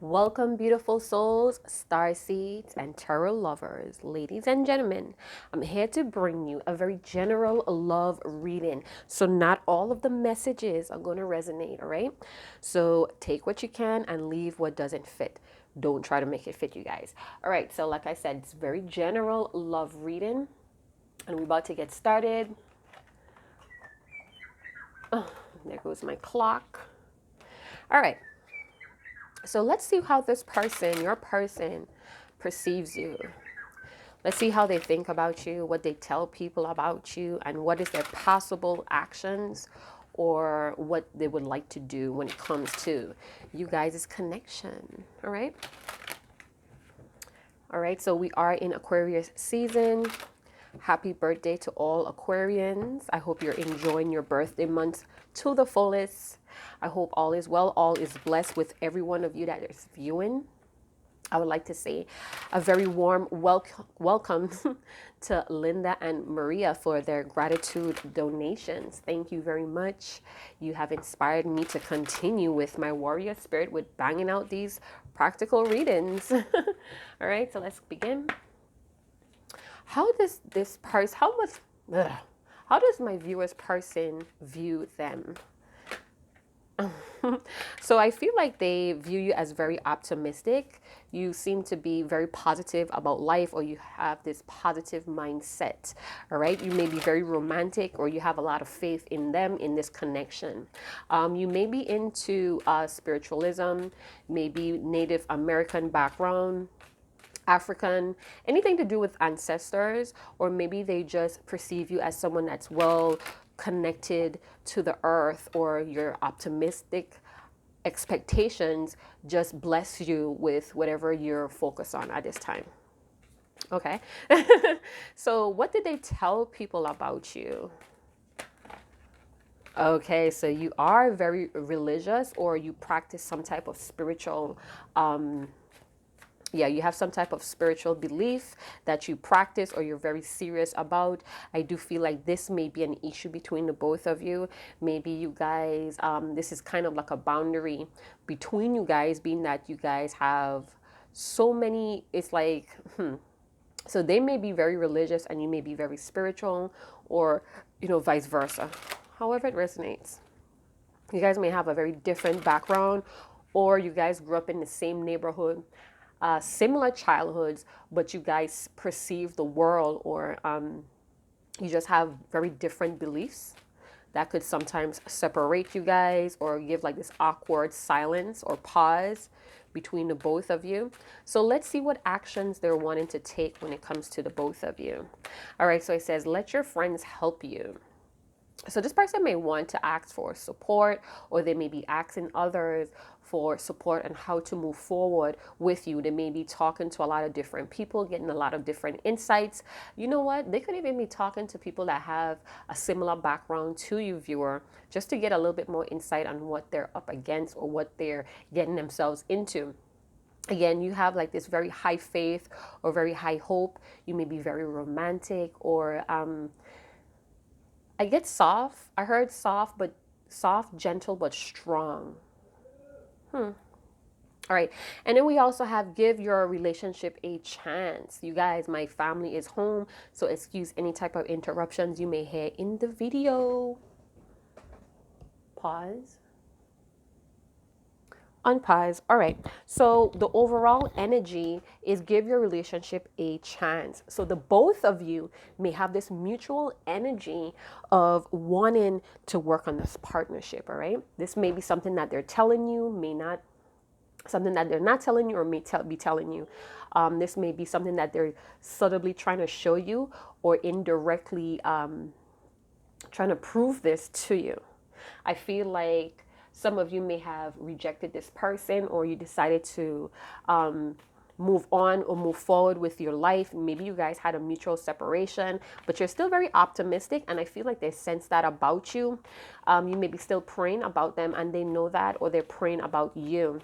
Welcome, beautiful souls, star seeds, and tarot lovers. Ladies and gentlemen, I'm here to bring you a very general love reading. So, not all of the messages are going to resonate, all right? So, take what you can and leave what doesn't fit. Don't try to make it fit, you guys. All right, so, like I said, it's very general love reading, and we're about to get started. Oh, there goes my clock. All right. So let's see how this person, your person, perceives you. Let's see how they think about you, what they tell people about you, and what is their possible actions or what they would like to do when it comes to you guys' connection. All right. All right. So we are in Aquarius season. Happy birthday to all Aquarians. I hope you're enjoying your birthday month to the fullest. I hope all is well, all is blessed with every one of you that is viewing. I would like to say a very warm welcome to Linda and Maria for their gratitude donations. Thank you very much. You have inspired me to continue with my warrior spirit with banging out these practical readings. All right, so let's begin. How does this person, how does my viewer's person view them? So I feel like they view you as very optimistic. You seem to be very positive about life, or you have this positive mindset. All right. You may be very romantic, or you have a lot of faith in them, in this connection. You may be into spiritualism, maybe Native American background. African, anything to do with ancestors, or maybe they just perceive you as someone that's well connected to the earth, or your optimistic expectations just bless you with whatever you're focused on at this time. Okay. So, what did they tell people about you? Okay, so you are very religious, or you practice some type of spiritual you have some type of spiritual belief that you practice or you're very serious about. I do feel like this may be an issue between the both of you. Maybe you guys, this is kind of like a boundary between you guys, being that you guys have so many, it's like, so they may be very religious and you may be very spiritual, or, vice versa. However it resonates. You guys may have a very different background, or you guys grew up in the same neighborhood, similar childhoods, but you guys perceive the world, or you just have very different beliefs that could sometimes separate you guys or give like this awkward silence or pause between the both of you. So let's see what actions they're wanting to take when it comes to the both of you. All right, so it says, let your friends help you. So this person may want to ask for support, or they may be asking others for support and how to move forward with you. They may be talking to a lot of different people, getting a lot of different insights. You know what? They could even be talking to people that have a similar background to you, viewer, just to get a little bit more insight on what they're up against or what they're getting themselves into. Again, you have like this very high faith or very high hope. You may be very romantic, or I get soft. I heard soft, but soft, gentle, but strong. All right. And then we also have give your relationship a chance. You guys, my family is home, so excuse any type of interruptions you may hear in the video. Pause. Unpause. All right. So the overall energy is give your relationship a chance. So the both of you may have this mutual energy of wanting to work on this partnership. All right. This may be something that they're telling you, may not, something that they're not telling you, or may be telling you. This may be something that they're subtly trying to show you, or indirectly trying to prove this to you. I feel like some of you may have rejected this person, or you decided to move on or move forward with your life. Maybe you guys had a mutual separation, but you're still very optimistic, and I feel like they sense that about you. You may be still praying about them, and they know that, or they're praying about you.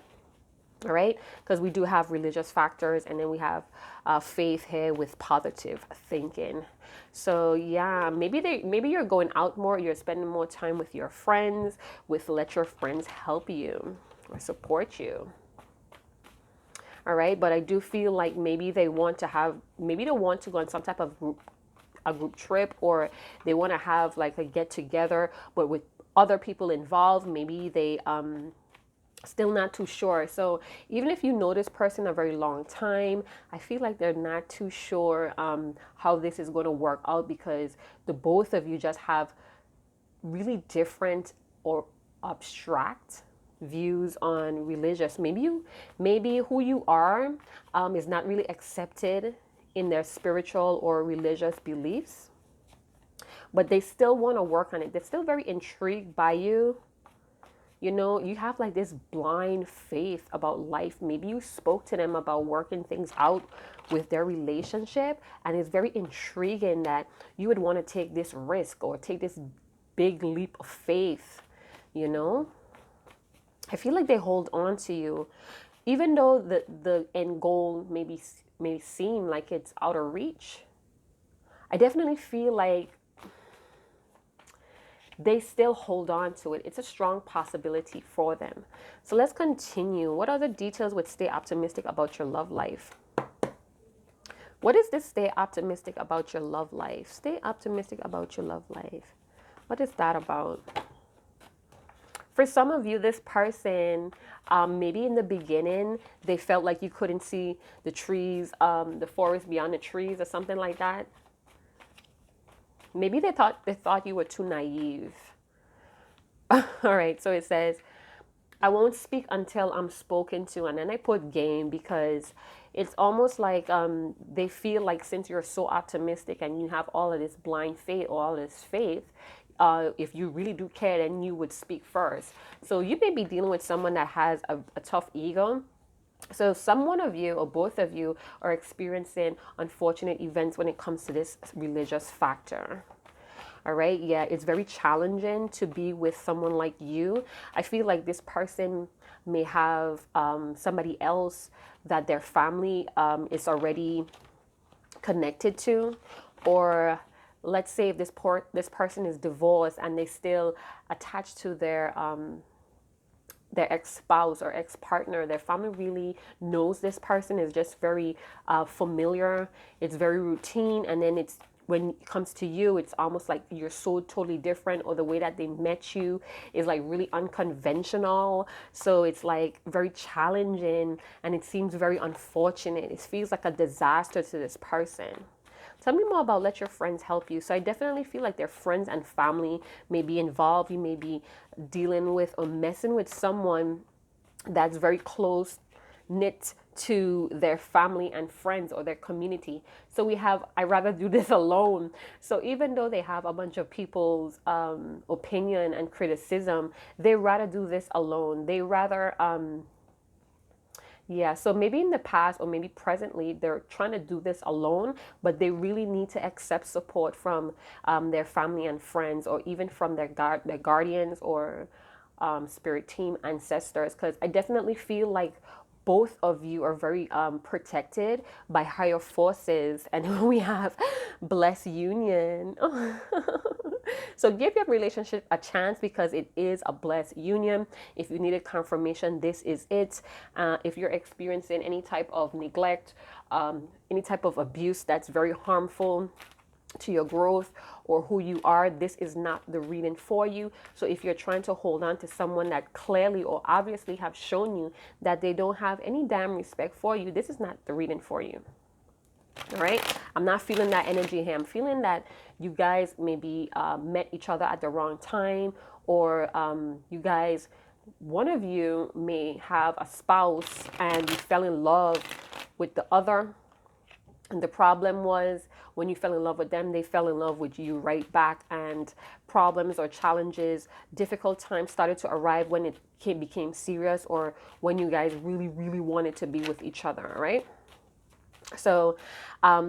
All right, because we do have religious factors, and then we have faith here with positive thinking. So yeah, maybe you're going out more, you're spending more time with your friends, with let your friends help you or support you. All right. But I do feel like maybe they want to have, maybe they want to go on some type of a group trip, or they want to have like a get together, but with other people involved. Maybe they still not too sure. So even if you know this person a very long time, I feel like they're not too sure how this is going to work out, because the both of you just have really different or abstract views on religious. Maybe who you are is not really accepted in their spiritual or religious beliefs, but they still want to work on it. They're still very intrigued by you. You know, you have like this blind faith about life. Maybe you spoke to them about working things out with their relationship, and it's very intriguing that you would want to take this risk or take this big leap of faith, you know? I feel like they hold on to you, even though the end goal may seem like it's out of reach. I definitely feel like they still hold on to it. It's a strong possibility for them. So let's continue. What other details would stay optimistic about your love life? What is this stay optimistic about your love life? Stay optimistic about your love life. What is that about? For some of you, this person, maybe in the beginning, they felt like you couldn't see the trees, the forest beyond the trees or something like that. Maybe they thought you were too naive. All right, so it says, I won't speak until I'm spoken to. And then I put game, because it's almost like they feel like since you're so optimistic and you have all of this blind faith or all this faith, if you really do care, then you would speak first. So you may be dealing with someone that has a tough ego. So one of you or both of you are experiencing unfortunate events when it comes to this religious factor. All right. Yeah, it's very challenging to be with someone like you. I feel like this person may have somebody else that their family is already connected to, or let's say if this person is divorced and they still attached to their ex-spouse or ex-partner. Their family really knows this person, is just very familiar. It's very routine, and then it's when it comes to you, it's almost like you're so totally different, or the way that they met you is like really unconventional. So it's like very challenging, and it seems very unfortunate. It feels like a disaster to this person. Tell me more about let your friends help you. So I definitely feel like their friends and family may be involved. You may be dealing with or messing with someone that's very close knit to their family and friends or their community. So we have, I rather do this alone. So even though they have a bunch of people's opinion and criticism, they rather do this alone. They rather yeah, so maybe in the past or maybe presently, they're trying to do this alone, but they really need to accept support from their family and friends, or even from their guardians or spirit team ancestors, because I definitely feel like both of you are very protected by higher forces. And we have blessed union. So give your relationship a chance, because it is a blessed union. If you needed confirmation, this is it. If you're experiencing any type of neglect, any type of abuse that's very harmful to your growth or who you are, this is not the reading for you. So if you're trying to hold on to someone that clearly or obviously have shown you that they don't have any damn respect for you, this is not the reading for you. All right, I'm not feeling that energy here. I'm feeling that you guys maybe met each other at the wrong time, or you guys, one of you may have a spouse and you fell in love with the other. And the problem was, when you fell in love with them, they fell in love with you right back, and problems or challenges, difficult times started to arrive when it became serious, or when you guys really, really wanted to be with each other, right? So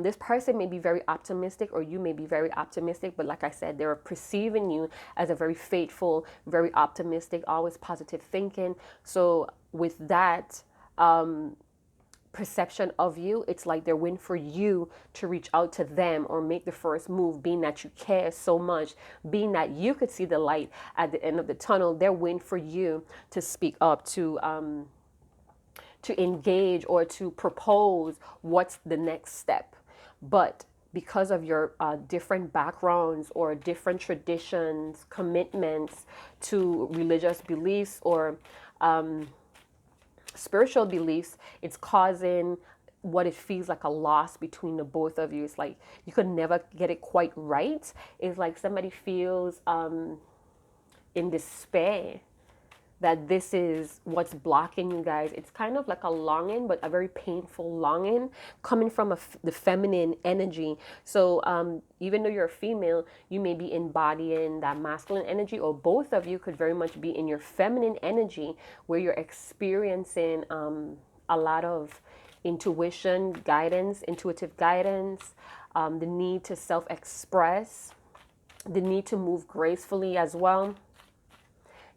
this person may be very optimistic, or you may be very optimistic, but like I said, they're perceiving you as a very faithful, very optimistic, always positive thinking. So with that perception of you, it's like they're waiting for you to reach out to them or make the first move, being that you care so much, being that you could see the light at the end of the tunnel. They're waiting for you to speak up, to engage or to propose what's the next step. But because of your different backgrounds or different traditions, commitments to religious beliefs or spiritual beliefs, it's causing what it feels like a loss between the both of you. It's like you could never get it quite right. It's like somebody feels in despair that this is what's blocking you guys. It's kind of like a longing, but a very painful longing coming from the feminine energy. So even though you're a female, you may be embodying that masculine energy, or both of you could very much be in your feminine energy where you're experiencing a lot of intuition, guidance, intuitive guidance, the need to self-express, the need to move gracefully as well.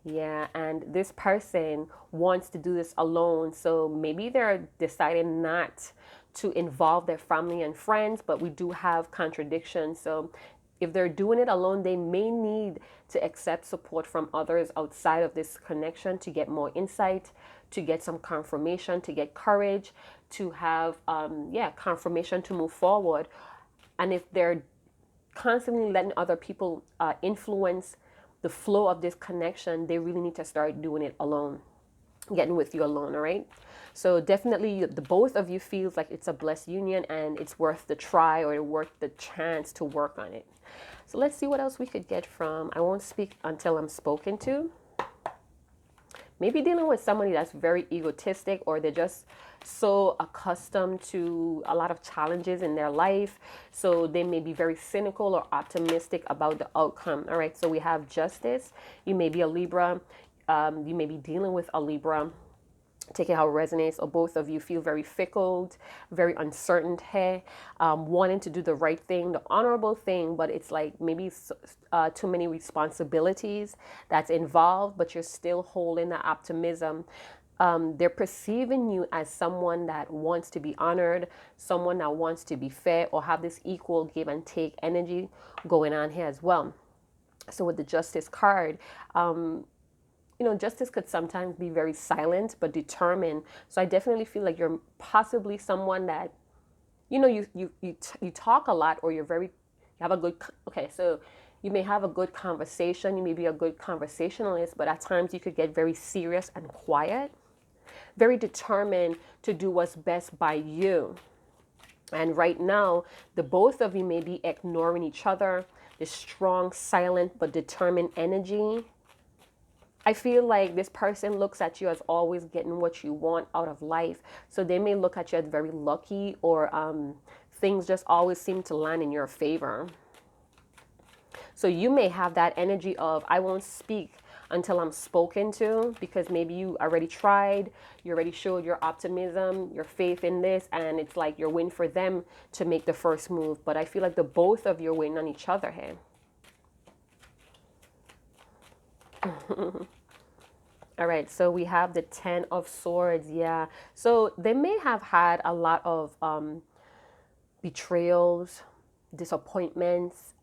Yeah, and this person wants to do this alone. So maybe they're deciding not to involve their family and friends, but we do have contradictions. So if they're doing it alone, they may need to accept support from others outside of this connection to get more insight, to get some confirmation, to get courage, to have, confirmation to move forward. And if they're constantly letting other people influence the flow of this connection, they really need to start doing it alone, getting with you alone. All right, so definitely the both of you feels like it's a blessed union and it's worth the try or worth the chance to work on it. So let's see what else we could get from I won't speak until I'm spoken to. Maybe dealing with somebody that's very egotistic, or they're just so accustomed to a lot of challenges in their life. So they may be very cynical or optimistic about the outcome. All right, so we have Justice. You may be a Libra. You may be dealing with a Libra. Take it how it resonates, or both of you feel very fickle, very uncertain here, wanting to do the right thing, the honorable thing, but it's like maybe too many responsibilities that's involved, but you're still holding the optimism. They're perceiving you as someone that wants to be honored, someone that wants to be fair, or have this equal give and take energy going on here as well. So with the Justice card, Justice could sometimes be very silent but determined. So I definitely feel like you're possibly someone that, you talk a lot, or you have a good, okay, so you may have a good conversation, you may be a good conversationalist, but at times you could get very serious and quiet, very determined to do what's best by you. And right now, the both of you may be ignoring each other, this strong, silent, but determined energy. I feel like this person looks at you as always getting what you want out of life. So they may look at you as very lucky, or things just always seem to land in your favor. So you may have that energy of, I won't speak until I'm spoken to, because maybe you already tried, you already showed your optimism, your faith in this, and it's like you're waiting for them to make the first move. But I feel like the both of you are waiting on each other here. All right, so we have the 10 of Swords. Yeah, so they may have had a lot of betrayals, disappointments,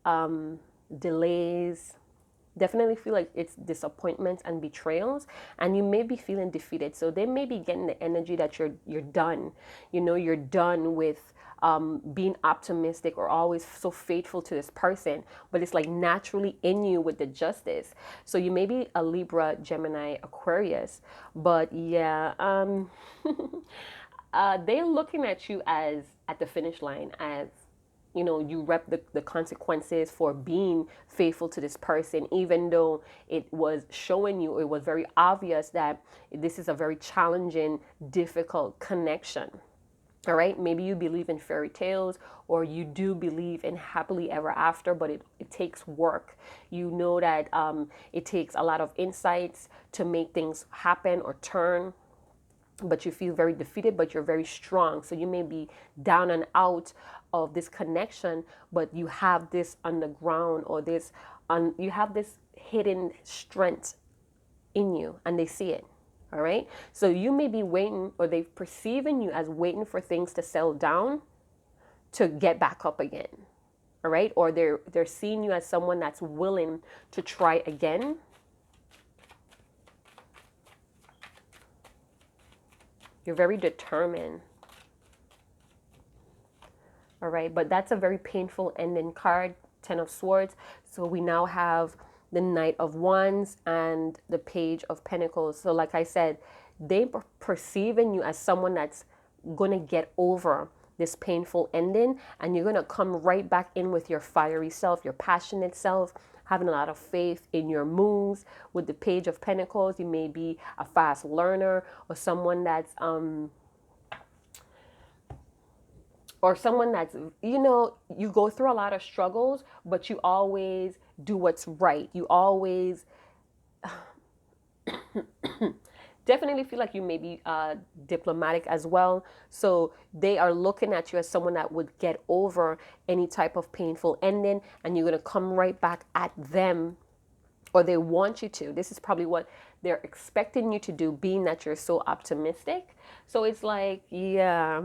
delays. Definitely feel like it's disappointments and betrayals, and you may be feeling defeated. So they may be getting the energy that you're done. You're done with being optimistic or always so faithful to this person, but it's like naturally in you with the Justice. So you may be a Libra, Gemini, Aquarius, but yeah, they're looking at you as at the finish line, as you rep the consequences for being faithful to this person, even though it was showing you, it was very obvious that this is a very challenging, difficult connection. All right, maybe you believe in fairy tales, or you do believe in happily ever after, but it takes work. You know that it takes a lot of insights to make things happen or turn, but you feel very defeated, but you're very strong. So you may be down and out of this connection, but you have this underground, or you have this hidden strength in you, and they see it. All right, so you may be waiting, or they're perceiving you as waiting for things to settle down to get back up again. All right, or they're seeing you as someone that's willing to try again. You're very determined. All right, but that's a very painful ending card, Ten of Swords. So we now have the Knight of Wands and the Page of Pentacles. So like I said, they perceive in you as someone that's going to get over this painful ending, and you're going to come right back in with your fiery self, your passionate self, having a lot of faith in your moves. With the Page of Pentacles, you may be a fast learner, or someone that's you know, you go through a lot of struggles, but you always do what's right. You always definitely feel like you may be diplomatic as well. So they are looking at you as someone that would get over any type of painful ending, and you're going to come right back at them, or they want you to. This is probably what they're expecting you to do, being that you're so optimistic. So it's like, yeah.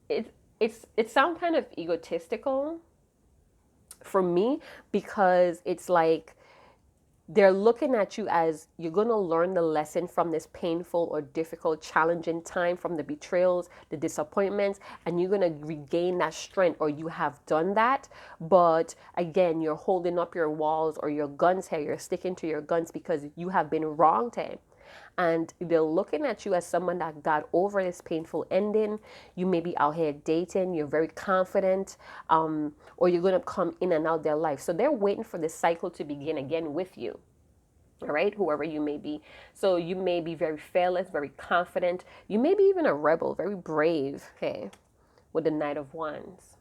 It sounds kind of egotistical for me, because it's like they're looking at you as you're going to learn the lesson from this painful or difficult, challenging time, from the betrayals, the disappointments, and you're going to regain that strength, or you have done that. But again, you're holding up your walls or your guns here. You're sticking to your guns because you have been wronged here. And they're looking at you as someone that got over this painful ending. You may be out here dating, you're very confident, or you're going to come in and out their life. So they're waiting for this cycle to begin again with you. All right, whoever you may be. So you may be very fearless, very confident. You may be even a rebel, very brave, okay, with the Knight of Wands.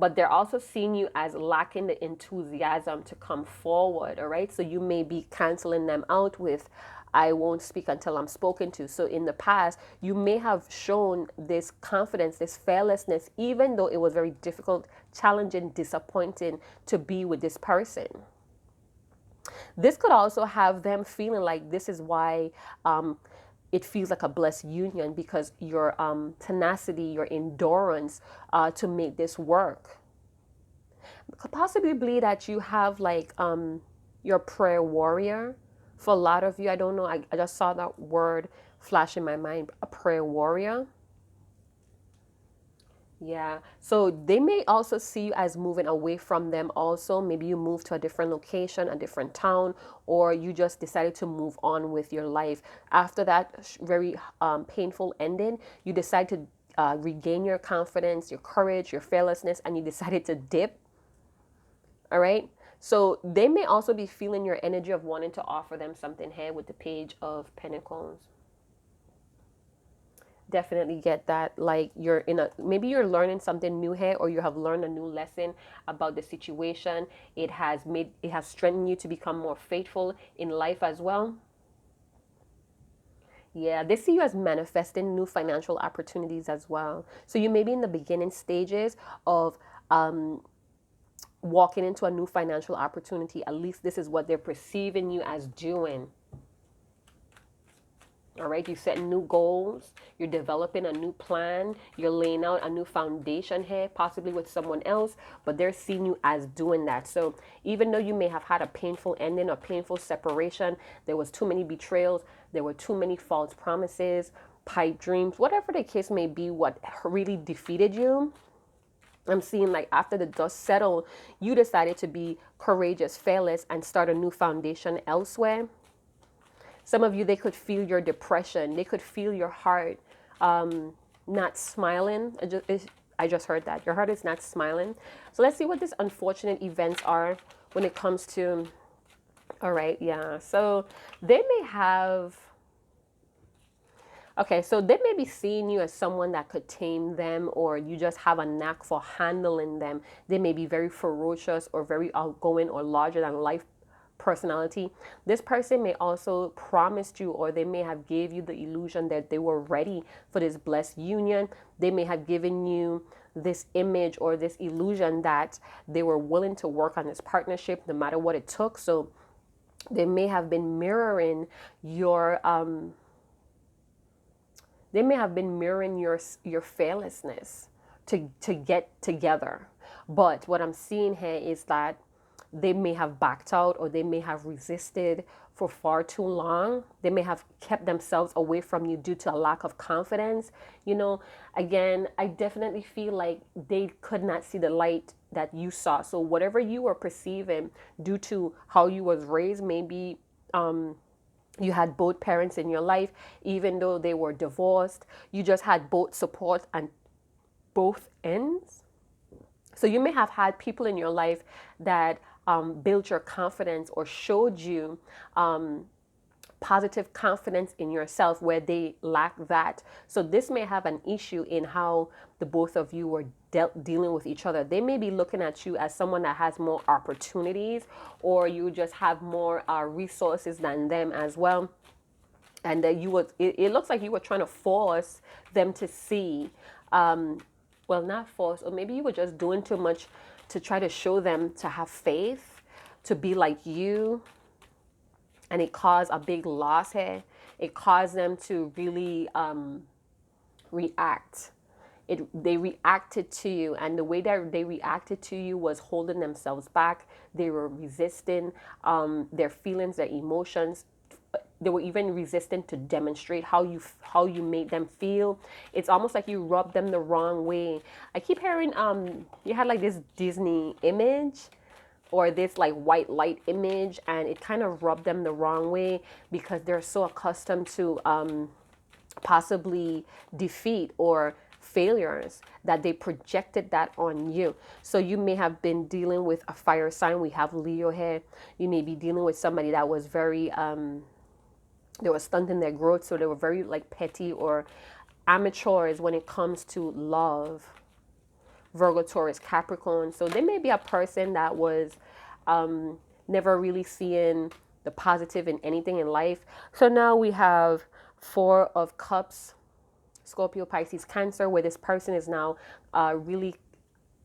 But they're also seeing you as lacking the enthusiasm to come forward. All right, so you may be canceling them out with, I won't speak until I'm spoken to. So in the past, you may have shown this confidence, this fearlessness, even though it was very difficult, challenging, disappointing to be with this person. This could also have them feeling like this is why it feels like a blessed union, because your tenacity, your endurance to make this work. Could possibly be that you have like your prayer warrior. For a lot of you, I don't know, I just saw that word flash in my mind, a prayer warrior. Yeah. So they may also see you as moving away from them also. Maybe you move to a different location, a different town, or you just decided to move on with your life. After that very painful ending, you decide to regain your confidence, your courage, your fearlessness, and you decided to dip. All right. So they may also be feeling your energy of wanting to offer them something here with the Page of Pentacles. Definitely get that, like you're in a, maybe you're learning something new here, or you have learned a new lesson about the situation. It has strengthened you to become more faithful in life as well. Yeah, they see you as manifesting new financial opportunities as well. So you may be in the beginning stages of walking into a new financial opportunity. At least this is what they're perceiving you as doing. All right, you're setting new goals, you're developing a new plan, you're laying out a new foundation here, possibly with someone else, but they're seeing you as doing that. So even though you may have had a painful ending, a painful separation, there was too many betrayals, there were too many false promises, pipe dreams, whatever the case may be, what really defeated you, I'm seeing like after the dust settled, you decided to be courageous, fearless, and start a new foundation elsewhere. Some of you, they could feel your depression. They could feel your heart not smiling. I just heard that. Your heart is not smiling. So let's see what these unfortunate events are when it comes to, all right, yeah. So they may have, okay, so they may be seeing you as someone that could tame them, or you just have a knack for handling them. They may be very ferocious or very outgoing or larger than life personality. This person may also promised you, or they may have gave you the illusion that they were ready for this blessed union. They may have given you this image or this illusion that they were willing to work on this partnership no matter what it took. So they may have been mirroring your your fearlessness to get together. But what I'm seeing here is that they may have backed out, or they may have resisted for far too long. They may have kept themselves away from you due to a lack of confidence. You know, again, I definitely feel like they could not see the light that you saw. So whatever you were perceiving due to how you was raised, maybe you had both parents in your life, even though they were divorced, you just had both support and both ends. So you may have had people in your life that built your confidence or showed you positive confidence in yourself where they lack that. So this may have an issue in how the both of you were dealing with each other. They may be looking at you as someone that has more opportunities, or you just have more resources than them as well. And that it looks like you were trying to force them to see, well, not force, or maybe you were just doing too much to try to show them to have faith, to be like you, and it caused a big loss here. It caused them to really react. They reacted to you, and the way that they reacted to you was holding themselves back. They were resisting their feelings, their emotions. They were even resistant to demonstrate how you made them feel. It's almost like you rubbed them the wrong way. I keep hearing you had like this Disney image or this like white light image, and it kind of rubbed them the wrong way because they're so accustomed to possibly defeat or failures that they projected that on you. So you may have been dealing with a fire sign. We have Leo here. You may be dealing with somebody that was very they were stunting their growth, so they were very like petty or amateurs when it comes to love. Virgo, Taurus, Capricorn. So they may be a person that was never really seeing the positive in anything in life. So now we have Four of Cups, Scorpio, Pisces, Cancer, where this person is now really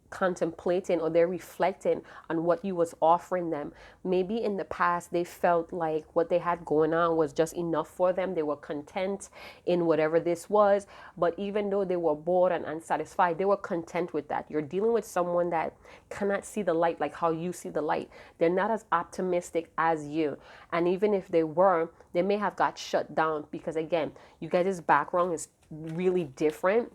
contemplating, or they're reflecting on what you was offering them. Maybe in the past they felt like what they had going on was just enough for them. They were content in whatever this was, but even though they were bored and unsatisfied, they were content with that. You're dealing with someone that cannot see the light like how you see the light. They're not as optimistic as you, and even if they were, they may have got shut down because again, you guys' background is really different.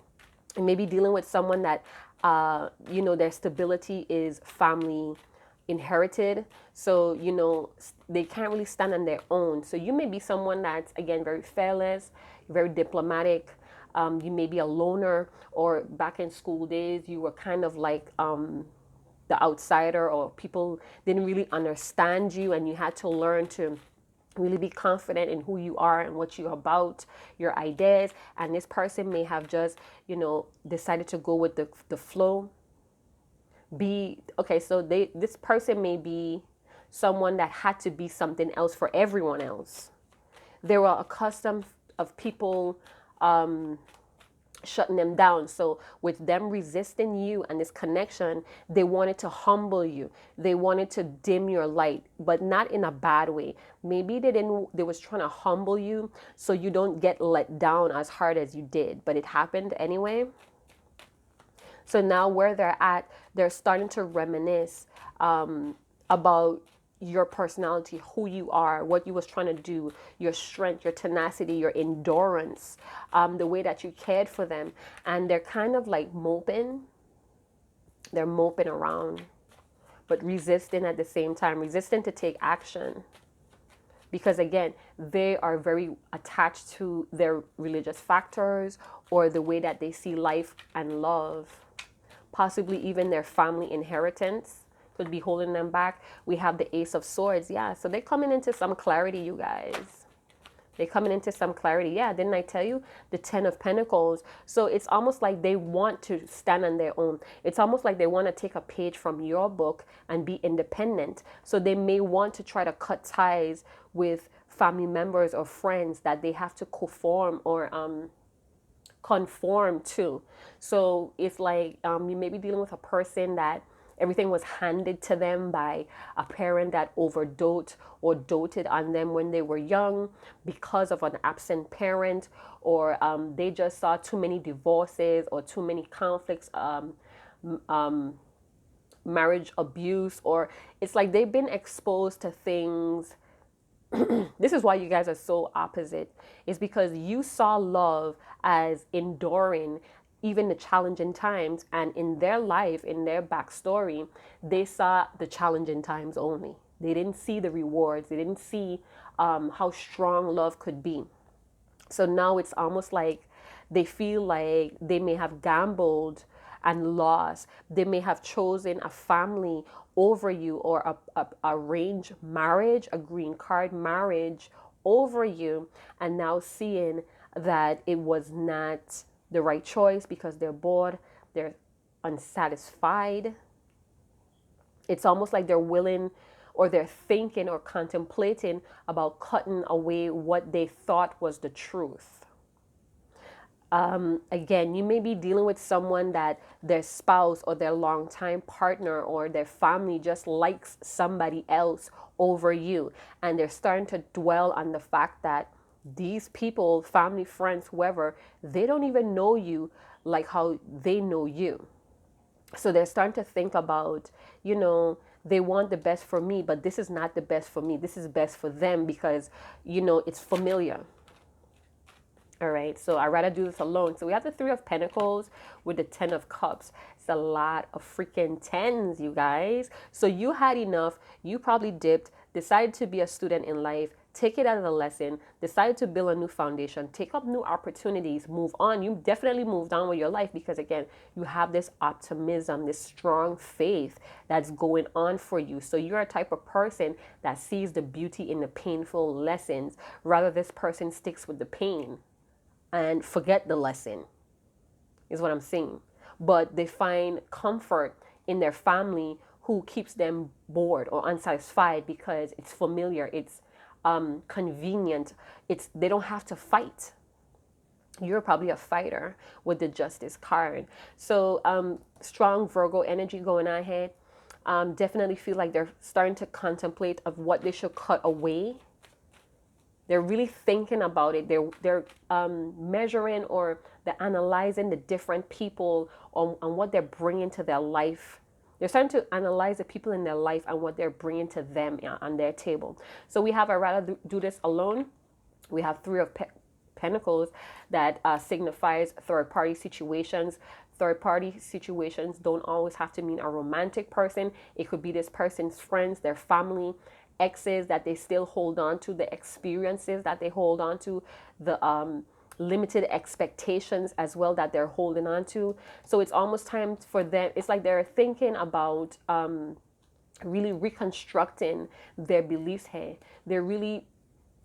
And maybe dealing with someone that their stability is family inherited. So, they can't really stand on their own. So you may be someone that's, again, very fearless, very diplomatic. You may be a loner, or back in school days, you were kind of like the outsider, or people didn't really understand you, and you had to learn to really be confident in who you are and what you're about, your ideas. And this person may have just, decided to go with the flow. This person may be someone that had to be something else for everyone else. They were accustomed of people shutting them down. So with them resisting you and this connection, they wanted to humble you. They wanted to dim your light, but not in a bad way. Maybe they was trying to humble you so you don't get let down as hard as you did, but it happened anyway. So now where they're at, they're starting to reminisce about your personality, who you are, what you was trying to do, your strength, your tenacity, your endurance, the way that you cared for them. And they're kind of like moping. They're moping around, but resisting at the same time, resisting to take action. Because again, they are very attached to their religious factors or the way that they see life and love, possibly even their family inheritance could be holding them back. We have the Ace of Swords. Yeah, so they're coming into some clarity, you guys. They're coming into some clarity. Yeah, didn't I tell you? The Ten of Pentacles. So it's almost like they want to stand on their own. It's almost like they want to take a page from your book and be independent. So they may want to try to cut ties with family members or friends that they have to conform or conform to. So it's like you may be dealing with a person that everything was handed to them by a parent that overdoted or doted on them when they were young because of an absent parent, or they just saw too many divorces or too many conflicts, marriage abuse, or it's like they've been exposed to things This is why you guys are so opposite. Is because you saw love as enduring even the challenging times, and in their life, in their backstory, they saw the challenging times only. They didn't see the rewards. They didn't see how strong love could be. So now it's almost like they feel like they may have gambled and lost. They may have chosen a family over you, or a arranged marriage, a green card marriage over you, and now seeing that it was not the right choice because they're bored, they're unsatisfied. It's almost like they're willing, or they're thinking or contemplating about cutting away what they thought was the truth. Again, you may be dealing with someone that their spouse or their longtime partner or their family just likes somebody else over you. And they're starting to dwell on the fact that these people, family, friends, whoever, they don't even know you like how they know you. So they're starting to think about, they want the best for me, but this is not the best for me. This is best for them because, it's familiar. All right, so I'd rather do this alone. So we have the Three of Pentacles with the Ten of Cups. It's a lot of freaking tens, you guys. So you had enough. You probably dipped, decided to be a student in life, take it as a lesson, decided to build a new foundation, take up new opportunities, move on. You definitely moved on with your life because, again, you have this optimism, this strong faith that's going on for you. So you're a type of person that sees the beauty in the painful lessons, rather this person sticks with the pain and forget the lesson, is what I'm saying. But they find comfort in their family who keeps them bored or unsatisfied because it's familiar, it's convenient, they don't have to fight. You're probably a fighter with the Justice card. So strong Virgo energy going on here. Definitely feel like they're starting to contemplate of what they should cut away. They're really thinking about it. They're measuring, or they're analyzing the different people on what they're bringing to their life. They're starting to analyze the people in their life and what they're bringing to them on their table. So we have, I'd rather do this alone. We have Three of Pentacles that signifies third-party situations. Third-party situations don't always have to mean a romantic person. It could be this person's friends, their family, exes that they still hold on to, the experiences that they hold on to, the limited expectations as well that they're holding on to. So it's almost time for them. It's like they're thinking about really reconstructing their beliefs here. They're really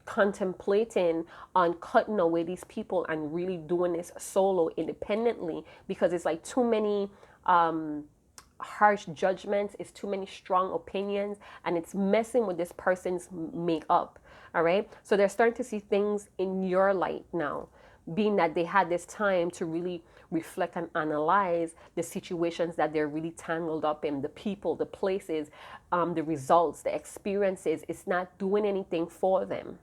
contemplating on cutting away these people and really doing this solo independently, because it's like too many harsh judgments, it's too many strong opinions, and it's messing with this person's makeup. All right, so they're starting to see things in your light now, being that they had this time to really reflect and analyze the situations that they're really tangled up in, the people, the places, the results, the experiences. It's not doing anything for them.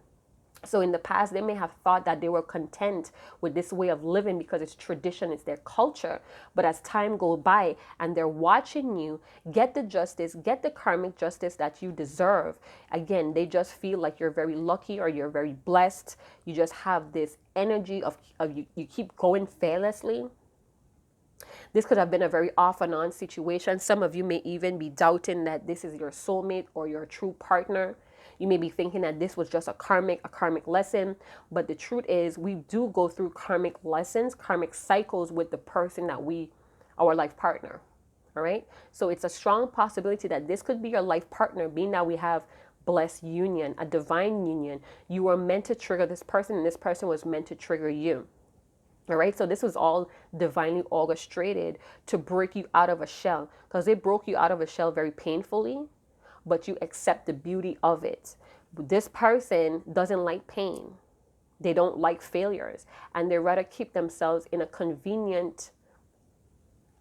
So in the past, they may have thought that they were content with this way of living because it's tradition, it's their culture. But as time goes by and they're watching you get the justice, get the karmic justice that you deserve, again, they just feel like you're very lucky or you're very blessed. You just have this energy of you keep going fearlessly. This could have been a very off and on situation. Some of you may even be doubting that this is your soulmate or your true partner. You may be thinking that this was just a karmic lesson. But the truth is, we do go through karmic lessons, karmic cycles with the person that our life partner. All right. So it's a strong possibility that this could be your life partner, being that we have blessed union, a divine union. You were meant to trigger this person, and this person was meant to trigger you. All right, so this was all divinely orchestrated to break you out of a shell, because they broke you out of a shell very painfully, but you accept the beauty of it. This person doesn't like pain. They don't like failures, and they rather keep themselves in a convenient,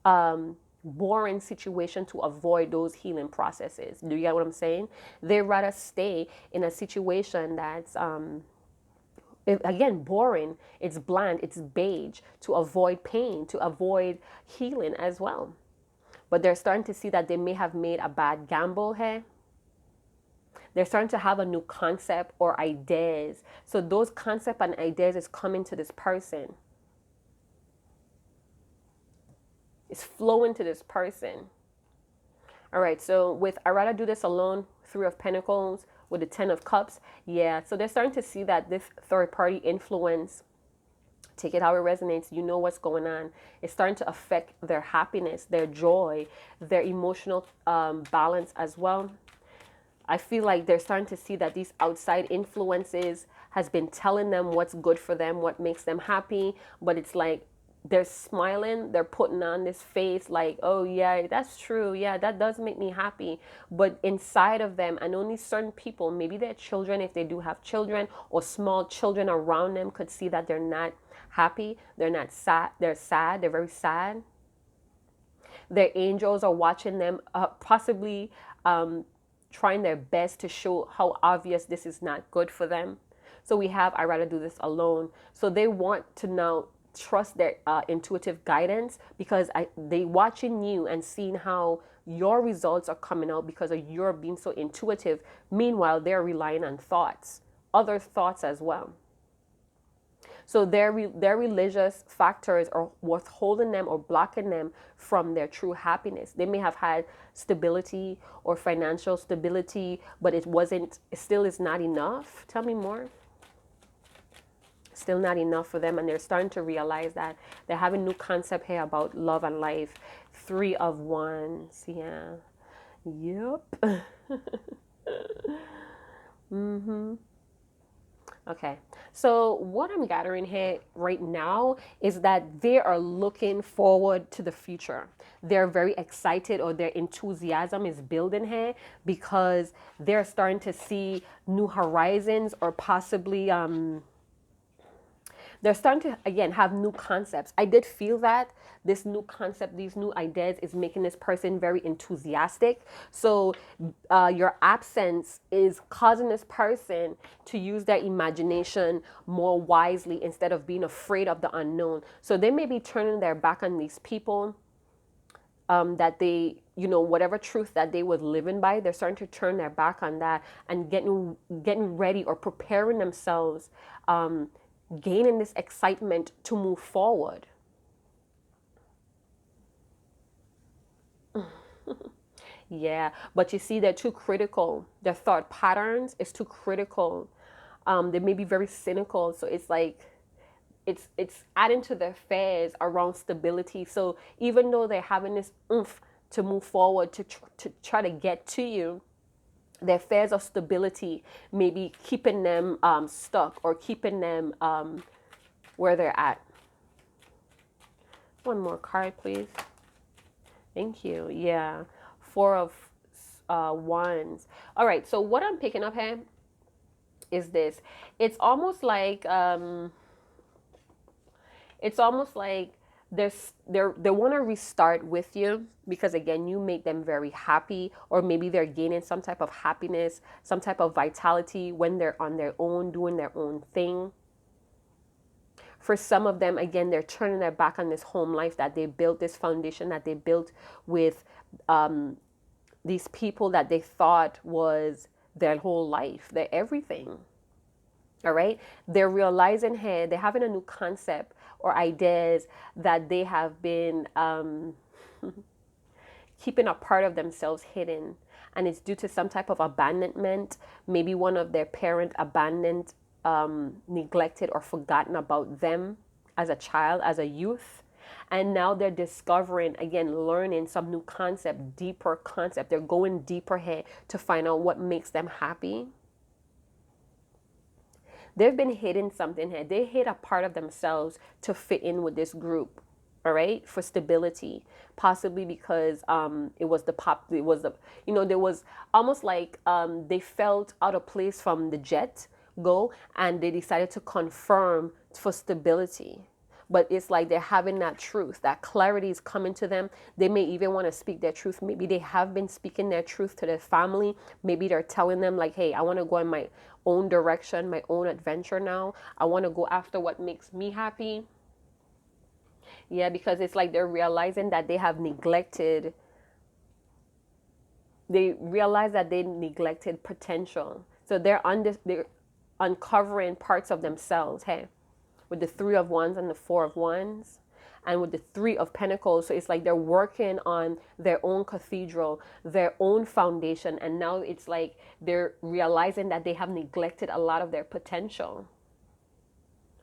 boring situation to avoid those healing processes. Do you get what I'm saying? They rather stay in a situation that's again, boring, it's bland, it's beige, to avoid pain, to avoid healing as well. But they're starting to see that they may have made a bad gamble here. They're starting to have a new concept or ideas. So those concept and ideas is coming to this person. It's flowing to this person. All right, so with I'd rather do this alone, Three of Pentacles with the Ten of Cups. Yeah, so they're starting to see that this third party influence, take it how it resonates, you know what's going on. It's starting to affect their happiness, their joy, their emotional balance as well. I feel like they're starting to see that these outside influences has been telling them what's good for them, what makes them happy, but it's like they're smiling, they're putting on this face like, oh yeah, that's true, yeah, that does make me happy. But inside of them, and only certain people, maybe their children, if they do have children, or small children around them, could see that they're not happy, they're not sad, they're very sad. Their angels are watching them, possibly trying their best to show how obvious this is not good for them. So we have, I'd rather do this alone. So they want to now trust their intuitive guidance, because they watching you and seeing how your results are coming out because of your being so intuitive. Meanwhile, they're relying on thoughts, other thoughts as well. So their religious factors are what's holding them or blocking them from their true happiness. They may have had stability or financial stability, but it still is not enough. Tell me more. Still not enough for them, and they're starting to realize that they're having new concept here about love and life. Three of Wands. Yeah. Yep. Okay, so what I'm gathering here right now is that they are looking forward to the future. They're very excited, or their enthusiasm is building here, because they're starting to see new horizons, or possibly they're starting to again have new concepts. I did feel that this new concept, these new ideas, is making this person very enthusiastic. So your absence is causing this person to use their imagination more wisely instead of being afraid of the unknown. So they may be turning their back on these people that they, whatever truth that they was living by, they're starting to turn their back on that and getting ready or preparing themselves, gaining this excitement to move forward. Yeah, but you see, they're too critical. Their thought patterns is too critical. They may be very cynical, so it's like it's adding to their fears around stability. So even though they're having this oomph to move forward to try to get to you, their fears of stability may be keeping them stuck, or keeping them where they're at. One more card, please. Thank you. Yeah. Four of Wands. All right. So what I'm picking up here is this. It's almost like they want to restart with you, because again, you make them very happy, or maybe they're gaining some type of happiness, some type of vitality when they're on their own, doing their own thing. For some of them, again, they're turning their back on this home life that they built, this foundation that they built with these people that they thought was their whole life, their everything. All right. They're realizing here, they're having a new concept or ideas that they have been keeping a part of themselves hidden. And it's due to some type of abandonment. Maybe one of their parent abandoned, neglected, or forgotten about them as a child, as a youth. And now they're discovering, again, learning some new concept, deeper concept. They're going deeper here to find out what makes them happy. They've been hiding something here. They hid a part of themselves to fit in with this group, all right, for stability. Possibly because there was almost like they felt out of place from the get-go, and they decided to confirm for stability. But it's like they're having that truth, that clarity is coming to them. They may even want to speak their truth. Maybe they have been speaking their truth to their family. Maybe they're telling them like, hey, I want to go in my own direction, my own adventure now. I want to go after what makes me happy. Yeah, because it's like they're realizing that they have neglected they realize that they neglected potential. So they're uncovering parts of themselves, hey, with the Three of Wands and the Four of Wands and with the Three of Pentacles. So it's like they're working on their own cathedral, their own foundation, and now it's like they're realizing that they have neglected a lot of their potential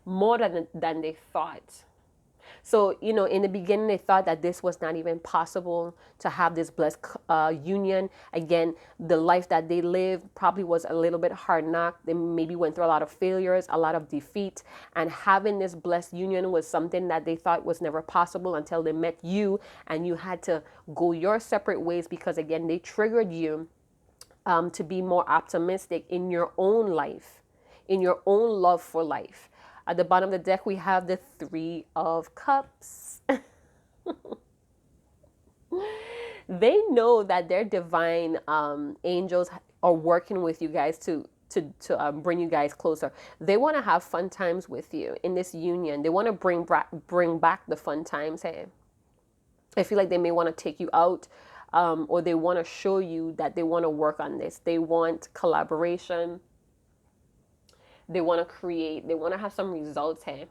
more than they thought. So, you know, in the beginning, they thought that this was not even possible to have this blessed union. Again, the life that they lived probably was a little bit hard knock. They maybe went through a lot of failures, a lot of defeat. And having this blessed union was something that they thought was never possible until they met you. And you had to go your separate ways because, again, they triggered you to be more optimistic in your own life, in your own love for life. At the bottom of the deck, we have the Three of Cups. They know that their divine angels are working with you guys to bring you guys closer. They want to have fun times with you in this union. They want to bring back the fun times. Hey, I feel like they may want to take you out, or they want to show you that they want to work on this. They want collaboration. They want to create. They want to have some results here.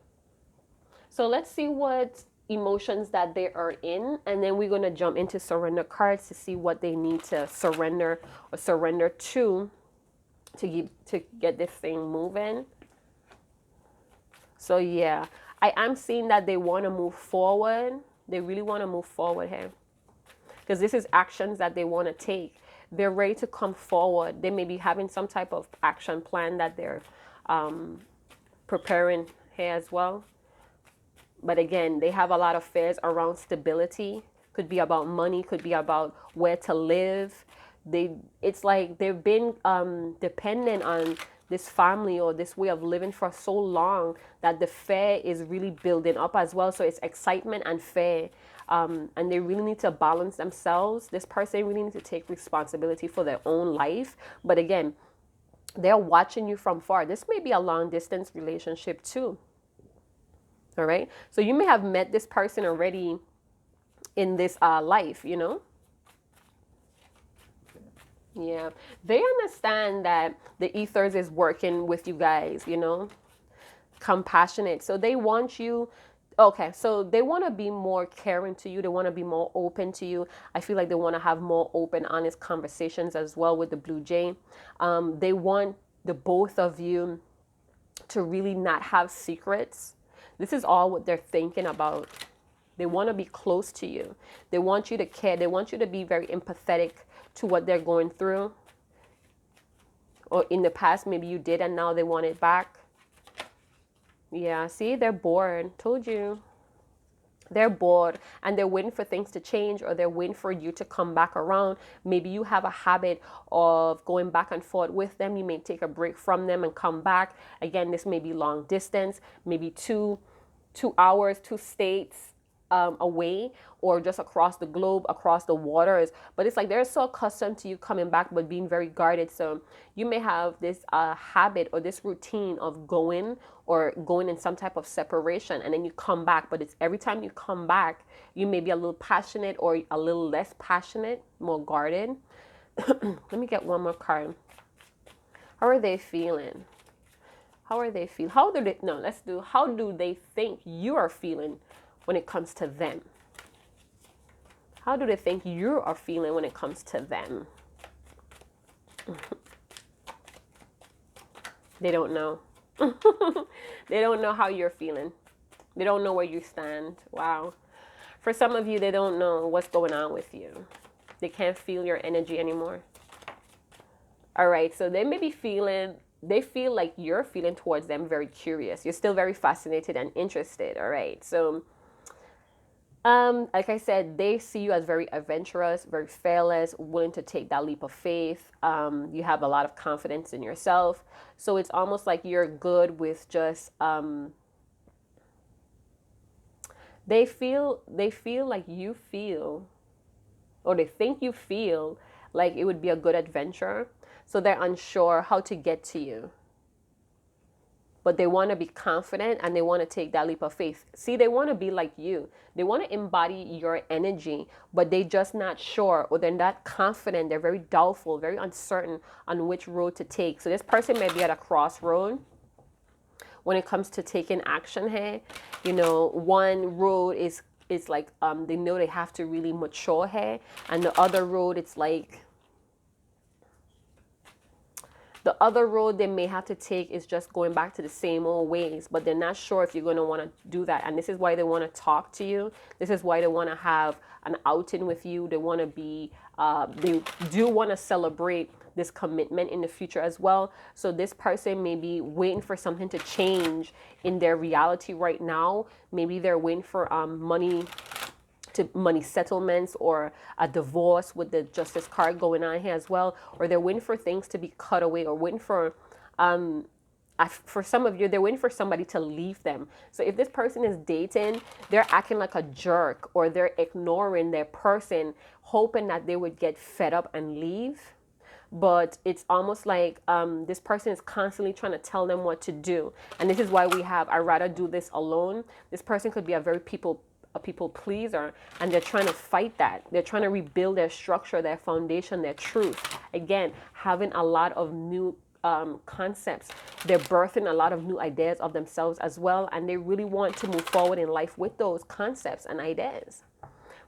So let's see what emotions that they are in. And then we're going to jump into surrender cards to see what they need to surrender or surrender to get this thing moving. So yeah, I am seeing that they want to move forward. They really want to move forward here. Because this is actions that they want to take. They're ready to come forward. They may be having some type of action plan that they're preparing here as well. But again, they have a lot of fears around stability. Could be about money, could be about where to live. It's like they've been dependent on this family or this way of living for so long that the fear is really building up as well. So it's excitement and fear. And they really need to balance themselves. This person really needs to take responsibility for their own life. But again, they're watching you from far. This may be a long distance relationship too. All right. So you may have met this person already in this life, you know. Yeah. They understand that the ethers is working with you guys, you know. Compassionate. So they want you. Okay, so they want to be more caring to you. They want to be more open to you. I feel like they want to have more open, honest conversations as well with the Blue Jay. They want the both of you to really not have secrets. This is all what they're thinking about. They want to be close to you. They want you to care. They want you to be very empathetic to what they're going through. Or in the past, maybe you did and now they want it back. Yeah, see, they're bored. Told you. They're bored and they're waiting for things to change, or they're waiting for you to come back around. Maybe you have a habit of going back and forth with them. You may take a break from them and come back. Again, this may be long distance, maybe two hours, 2 states away, or just across the globe, across the waters. But it's like they're so accustomed to you coming back but being very guarded. So you may have this habit or this routine of going in some type of separation, and then you come back. But it's every time you come back, you may be a little passionate or a little less passionate, more guarded. Let me get one more card. How are they feeling? How are they feeling? How do they think you are feeling when it comes to them? How do they think you are feeling when it comes to them? They don't know. They don't know how you're feeling. They don't know where you stand. Wow. For some of you, they don't know what's going on with you. They can't feel your energy anymore. All right, so they may be feeling, they feel like you're feeling towards them very curious. You're still very fascinated and interested. All right, so like I said, they see you as very adventurous, very fearless, willing to take that leap of faith. You have a lot of confidence in yourself. So it's almost like you're good with just, they feel like you feel, or they think you feel like it would be a good adventure. So they're unsure how to get to you. but they want to be confident and they want to take that leap of faith. See, they want to be like you. They want to embody your energy, but they just not sure, or they're not confident. They're very doubtful, very uncertain on which road to take. So this person may be at a crossroad when it comes to taking action here. You know, one road is like they know they have to really mature here, and the other road, it's like the other road they may have to take is just going back to the same old ways, but they're not sure if you're going to want to do that. And this is why they want to talk to you. This is why they want to have an outing with you. They want to be, they do want to celebrate this commitment in the future as well. So this person may be waiting for something to change in their reality right now. Maybe they're waiting for money settlements, or a divorce with the justice card going on here as well, or they're waiting for things to be cut away, or waiting for some of you, they're waiting for somebody to leave them. So if this person is dating, they're acting like a jerk, or they're ignoring their person, hoping that they would get fed up and leave. But it's almost like this person is constantly trying to tell them what to do. And this is why we have, I'd rather do this alone. This person could be a people pleaser, and they're trying to fight that. They're trying to rebuild their structure, their foundation, their truth. Again, having a lot of new concepts. They're birthing a lot of new ideas of themselves as well, and they really want to move forward in life with those concepts and ideas.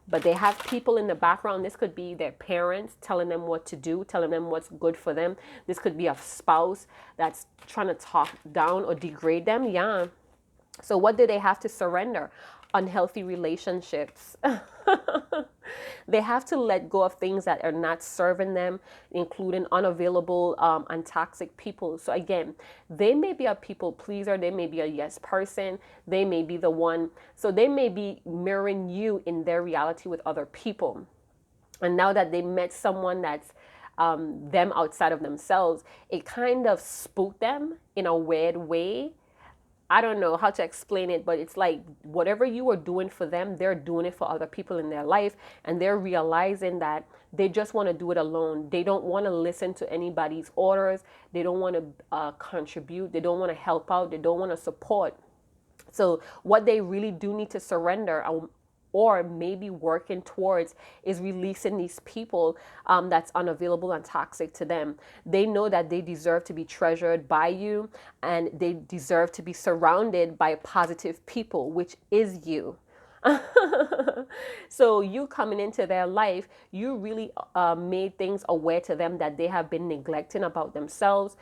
But they have people in the background. This could be their parents telling them what to do, telling them what's good for them. This could be a spouse that's trying to talk down or degrade them. Yeah. So what do they have to surrender? Unhealthy relationships. They have to let go of things that are not serving them, including unavailable and toxic people. So again, they may be a people pleaser. They may be a yes person. They may be the one. So they may be mirroring you in their reality with other people. And now that they met someone that's them outside of themselves, it kind of spooked them in a weird way. I don't know how to explain it, but it's like whatever you were doing for them, they're doing it for other people in their life, and they're realizing that they just want to do it alone. They don't want to listen to anybody's orders. They don't want to contribute. They don't want to help out. They don't want to support. So what they really do need to surrender, or maybe working towards, is releasing these people that's unavailable and toxic to them. They know that they deserve to be treasured by you, and they deserve to be surrounded by positive people, which is you. So you coming into their life, you really made things aware to them that they have been neglecting about themselves.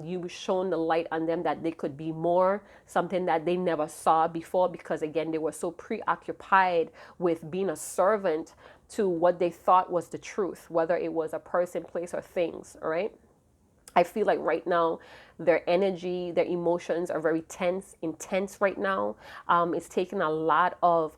You've shown the light on them that they could be more, something that they never saw before, because again, they were so preoccupied with being a servant to what they thought was the truth, whether it was a person, place, or things. All right. I feel like right now, their energy, their emotions are very intense right now. It's taking a lot of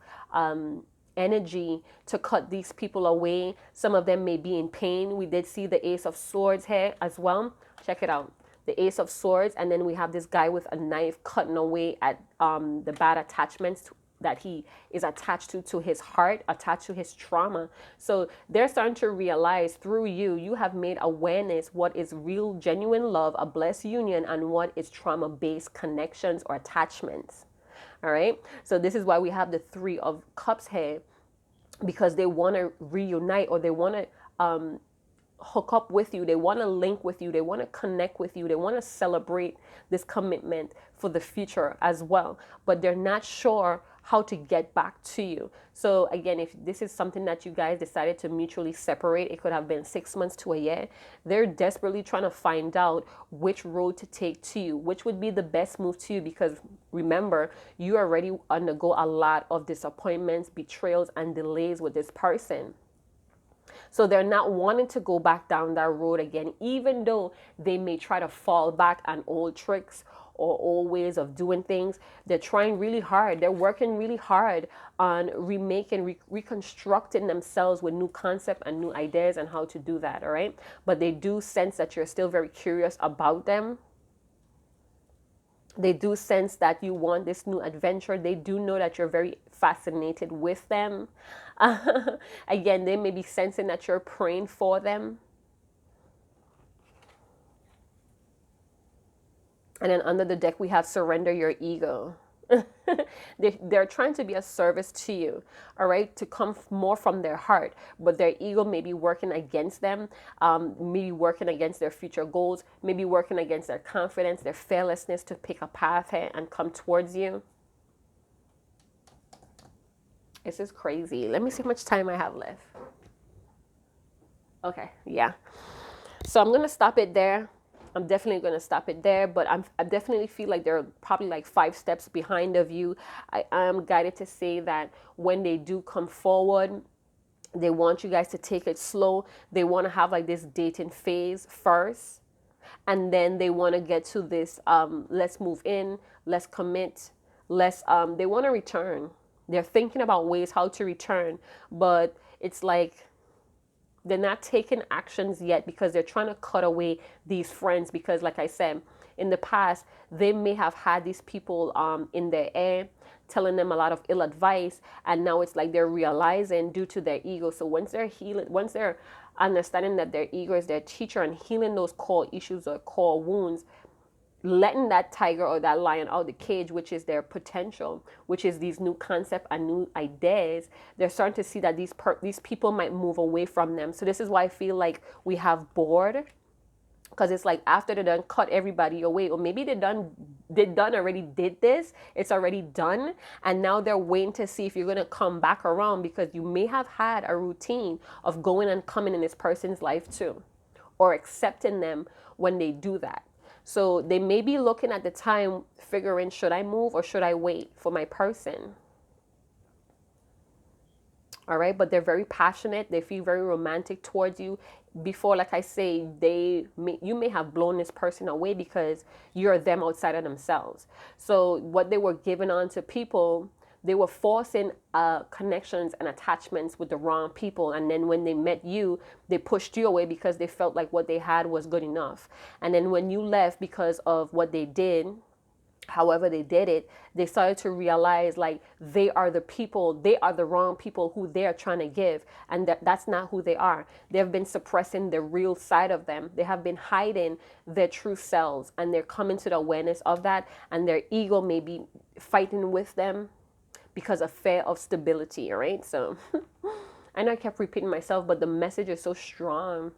energy to cut these people away. Some of them may be in pain. We did see the Ace of Swords here as well. Check it out. The Ace of Swords, and then we have this guy with a knife cutting away at the bad attachments that he is attached to his heart, attached to his trauma. So they're starting to realize through you, you have made awareness what is real, genuine love, a blessed union, and what is trauma-based connections or attachments. All right. So this is why we have the Three of Cups here, because they want to reunite, or they want to hook up with you. They want to link with you. They want to connect with you. They want to celebrate this commitment for the future as well. But they're not sure how to get back to you. So again, if this is something that you guys decided to mutually separate, it could have been 6 months to a year. They're desperately trying to find out which road to take to you, which would be the best move to you, because remember, you already undergo a lot of disappointments, betrayals, and delays with this person. So they're not wanting to go back down that road again, even though they may try to fall back on old tricks or old ways of doing things. They're trying really hard. They're working really hard on remaking, reconstructing themselves with new concepts and new ideas and how to do that, all right? But they do sense that you're still very curious about them. They do sense that you want this new adventure. They do know that you're very fascinated with them. Again, they may be sensing that you're praying for them. And then under the deck, we have surrender your ego. They're trying to be a service to you, all right, to come more from their heart, but their ego may be working against them, maybe working against their future goals, maybe working against their confidence, their fearlessness to pick a path and come towards you. This is crazy. Let me see how much time I have left. Okay, yeah. So I'm going to stop it there. I'm definitely going to stop it there, but I definitely feel like they're probably like 5 steps behind of you. I am guided to say that when they do come forward, they want you guys to take it slow. They want to have like this dating phase first, and then they want to get to this let's move in, let's commit, they want to return. They're thinking about ways how to return, but it's like they're not taking actions yet because they're trying to cut away these friends, because like I said, in the past they may have had these people in their ear telling them a lot of ill advice, and now it's like they're realizing due to their ego. So once they're understanding that their ego is their teacher and healing those core issues or core wounds, letting that tiger or that lion out the cage, which is their potential, which is these new concepts and new ideas, they're starting to see that these people might move away from them. So this is why I feel like we have bored, because it's like after they done cut everybody away, or maybe they already did this, it's already done, and now they're waiting to see if you're going to come back around, because you may have had a routine of going and coming in this person's life too, or accepting them when they do that. So they may be looking at the time, figuring, should I move or should I wait for my person? All right, but they're very passionate. They feel very romantic towards you. Before, like I say, you may have blown this person away because you're them outside of themselves. So what they were giving on to people, they were forcing connections and attachments with the wrong people. And then when they met you, they pushed you away because they felt like what they had was good enough. And then when you left because of what they did, however they did it, they started to realize like they are the wrong people who they are trying to give, and that's not who they are. They've been suppressing the real side of them. They have been hiding their true selves, and they're coming to the awareness of that, and their ego may be fighting with them because of fear of stability. All right, so I know I kept repeating myself, but the message is so strong.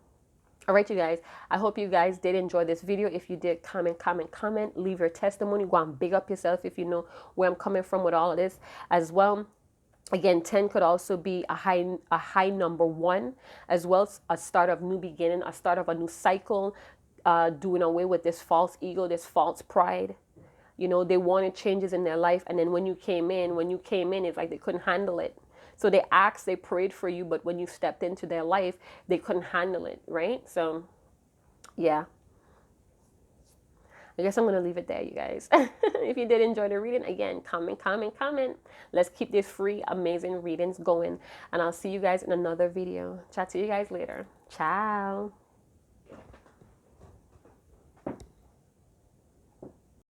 All right, you guys, I hope you guys did enjoy this video. If you did, comment, leave your testimony, go and big up yourself if you know where I'm coming from with all of this as well. Again, 10 could also be a high number 1, as well as a start of new beginning, a start of a new cycle, doing away with this false ego, this false pride. You know, they wanted changes in their life, and then when you came in, it's like they couldn't handle it. So they asked, they prayed for you, but when you stepped into their life, they couldn't handle it, right? So, yeah. I guess I'm going to leave it there, you guys. If you did enjoy the reading, again, comment. Let's keep these free, amazing readings going. And I'll see you guys in another video. Chat to you guys later. Ciao.